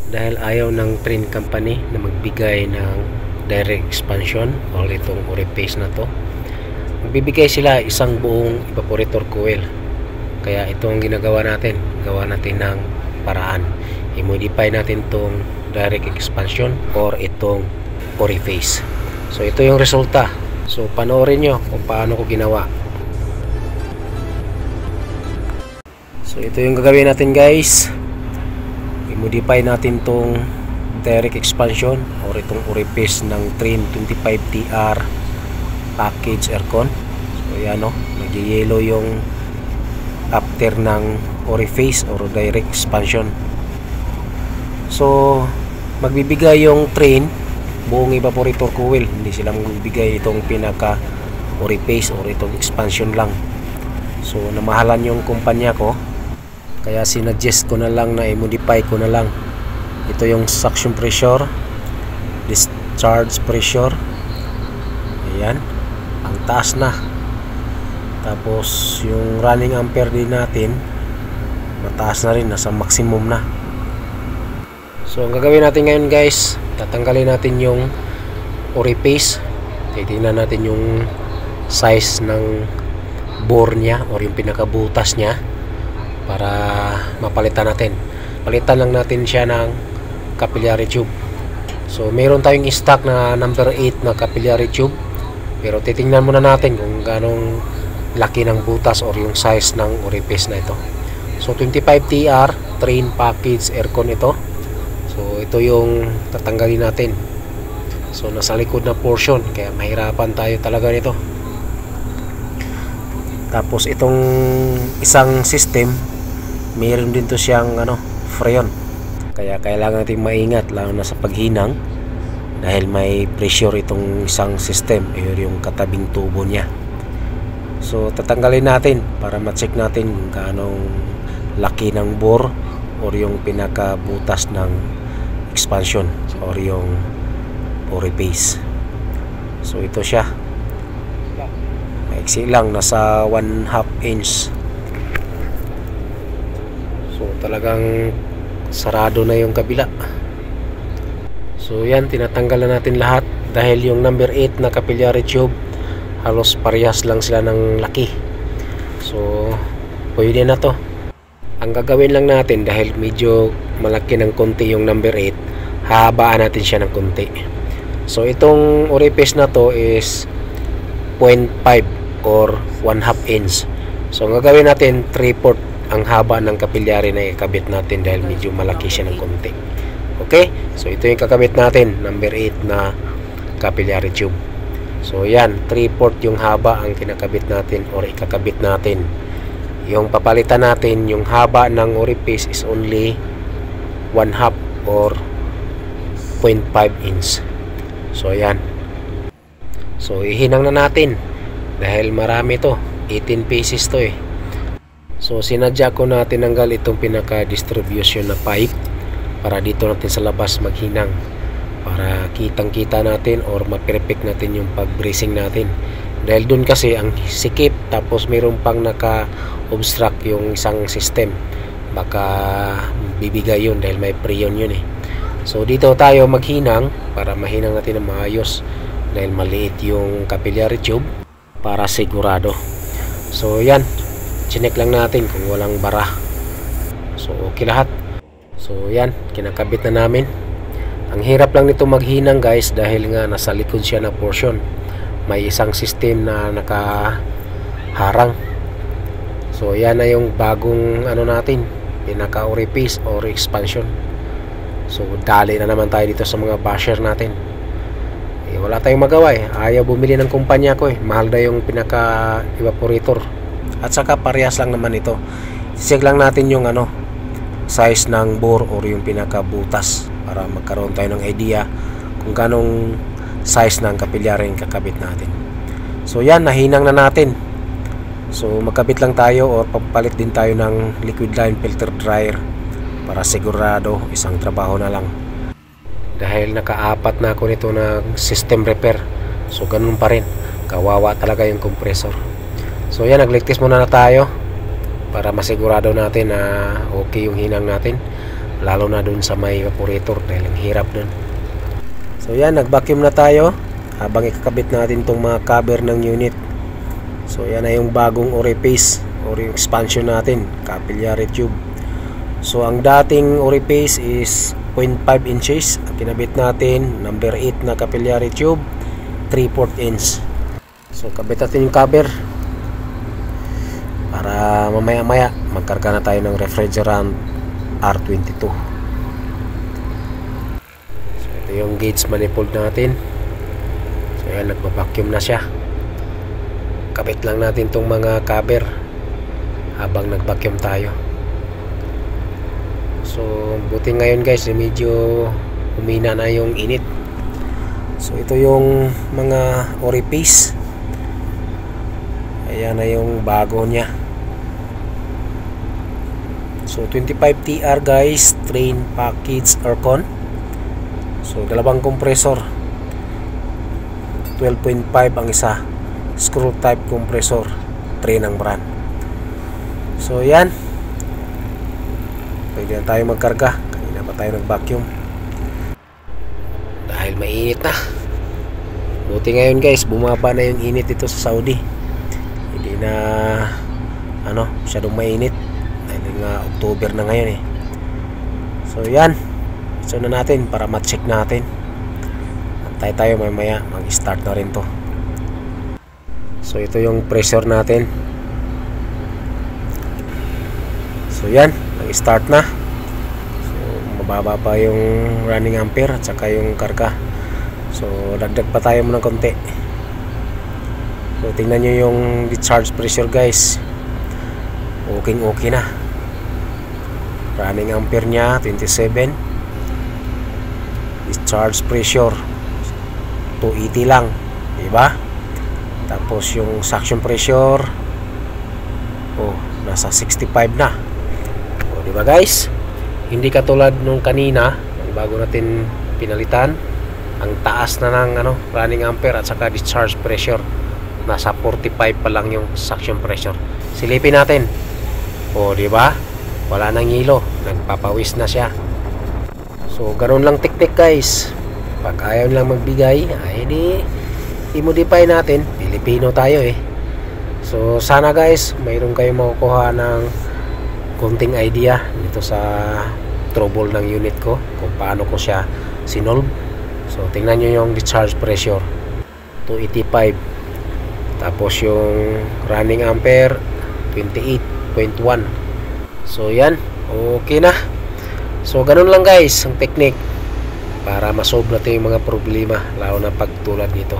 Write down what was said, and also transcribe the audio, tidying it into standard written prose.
dahil ayaw ng train company na magbigay ng direct expansion o itong orifice na to. Magbibigay sila isang buong evaporator coil. Kaya ito ang ginagawa natin. Gawa natin ng paraan. I-modify natin tong direct expansion or itong orifice. So ito yung resulta. So panoorin nyo kung paano ko ginawa. So ito yung gagawin natin, guys. I-modify natin tong direct expansion or itong orifice ng Trane 25TR package aircon. So yan o, nag-yellow yung after ng orifice or direct expansion. So magbibigay yung Trane buong evaporator coil, hindi sila magbibigay itong pinaka orifice or itong expansion lang. So namahalan yung kumpanya ko, kaya sinuggest ko na lang na i-modify ko na lang. Ito yung suction pressure, discharge pressure, ayan, ang taas na. Tapos yung running ampere din natin mataas na rin, nasa maximum na. So ang gagawin natin ngayon, guys, tatanggalin natin yung orifice. Titingnan natin yung size ng bore nya or yung pinakabutas nya para mapalitan natin. Palitan lang natin siya ng capillary tube. So meron tayong stock na number 8 na capillary tube, pero titingnan muna natin kung ganong laki ng butas or yung size ng orifice na ito. So 25TR Trane package aircon ito. So ito yung tatanggalin natin. So nasa likod na portion, kaya mahirapan tayo talaga nito. Tapos itong isang system, mayroon din to siyang freon. Kaya kailangan natin maingat lalo na sa paghinang, dahil may pressure itong isang system, yung katabing tubo niya. So tatanggalin natin para ma-check natin kung gaano laki ng bore or yung pinakabutas ng expansion or yung orifice. So ito siya, maiksi lang, nasa 1/2 inch. So talagang sarado na yung kabila. So yan, tinatanggal na natin lahat dahil yung number 8 na capillary tube halos parehas lang sila ng laki. So pwede na to. Ang gagawin lang natin, dahil medyo malaki ng konti yung number 8, hahabaan natin siya ng konti. So itong orifice na to is 0.5 or 1/2 inch. So ang gagawin natin, 3/4 ang haba ng capillary na ikabit natin dahil medyo malaki siya ng konti. Okay? So ito yung kakabit natin, number 8 na capillary tube. So yan, 3/4 yung haba ang kinakabit natin or ikakabit natin. Yung papalitan natin, yung haba ng orifice is only 1/2 or 0.5 inch. So yan. So ihinang na natin dahil marami to, 18 pieces to eh. So sinadya ko na tinanggal itong pinaka distribution na pipe para dito natin sa labas maghinang, para kitang kita natin or ma-perfect natin yung pag-bracing natin. Dahil dun kasi ang sikip, tapos mayroon pang naka-obstruct yung isang system, baka bibigay yun dahil may preyon yun eh. So dito tayo maghinang para mahinang natin ng maayos dahil maliit yung capillary tube, para sigurado. So yan, chinek lang natin kung walang bara. So okay lahat. So yan, kinakabit na namin. Ang hirap lang nito maghinang, guys, dahil nga nasa likod siya na portion. May isang system na nakaharang. So yan na yung bagong natin, pinaka orifice or expansion. So dali na naman tayo dito sa mga basher natin. Wala tayong magawa eh. Ayaw bumili ng kumpanya ko eh. Mahal na yung pinaka evaporator. At saka parehas lang naman ito. Check lang natin yung size ng bore or yung pinaka butas para magkaroon tayo ng idea kung ganong size ng capillary yung kakabit natin. So yan, nahinang na natin. So magkabit lang tayo or papalit din tayo ng liquid line filter dryer para sigurado isang trabaho na lang. Dahil nakaapat na ako nito ng system repair. So ganun pa rin, kawawa talaga yung compressor. So yan, nagligtis muna na tayo para masigurado natin na okay yung hinang natin. lalo na dun sa may evaporator dahil ang hirap dun. So yan, nag-vacuum na tayo habang ikakabit natin tong mga cover ng unit. So yan na yung bagong orifice or yung expansion natin, capillary tube. So ang dating orifice is 0.5 inches. Ang kinabit natin, number 8 na capillary tube, 3/4 inch. So kabit natin yung cover para mamaya-maya magkarga na tayo ng refrigerant R22. So ito yung gauge manifold natin. So yan, nagpa-vacuum na siya. Kabit lang natin tong mga cover habang nag-vacuum tayo. So buti ngayon guys, medyo humina na yung init. So ito yung mga orifice. Ayan na yung bago niya. So 25 TR guys, train package aircon. So dalawang compressor, 12.5 ang isa, screw type compressor, train ang brand. So yan, pwede na tayo magkarga. Kanina pa tayo nag-vacuum dahil mainit na. Buti ngayon guys, bumaba na yung init dito sa Saudi. Hindi na masyadong mainit dahil nga October na ngayon eh. So yan, so na natin para ma-check natin. Antay tayo mamaya, mag-start na rin to. So ito yung pressure natin. So yan, nag-start na. So mababa pa yung running ampere at saka yung karga. So dagdag pa tayo muna konti. So tingnan nyo yung discharge pressure guys. Okay na. Running ampere nya 27. Discharge pressure 280 lang, diba? Tapos yung suction pressure nasa 65 na. Diba guys? Hindi katulad nung kanina, yung bago natin pinalitan, ang taas na ng running ampere at saka discharge pressure. Nasa 45 pa lang yung suction pressure. Silipin natin. Diba? Wala nang hilo, nagpapawis na siya. So ganoon lang teknik guys. Pag ayaw lang magbigay, ay i-modify natin. Pilipino tayo eh. So sana guys, mayroon kayong makukuha ng konting idea dito sa trouble ng unit ko, kung paano ko siya sinolve. So tingnan nyo yung discharge pressure 285. Tapos yung running ampere 28.1. So yan, okay na. So ganun lang guys ang technique para masolve natin yung mga problema, lalo na pag tulad nito.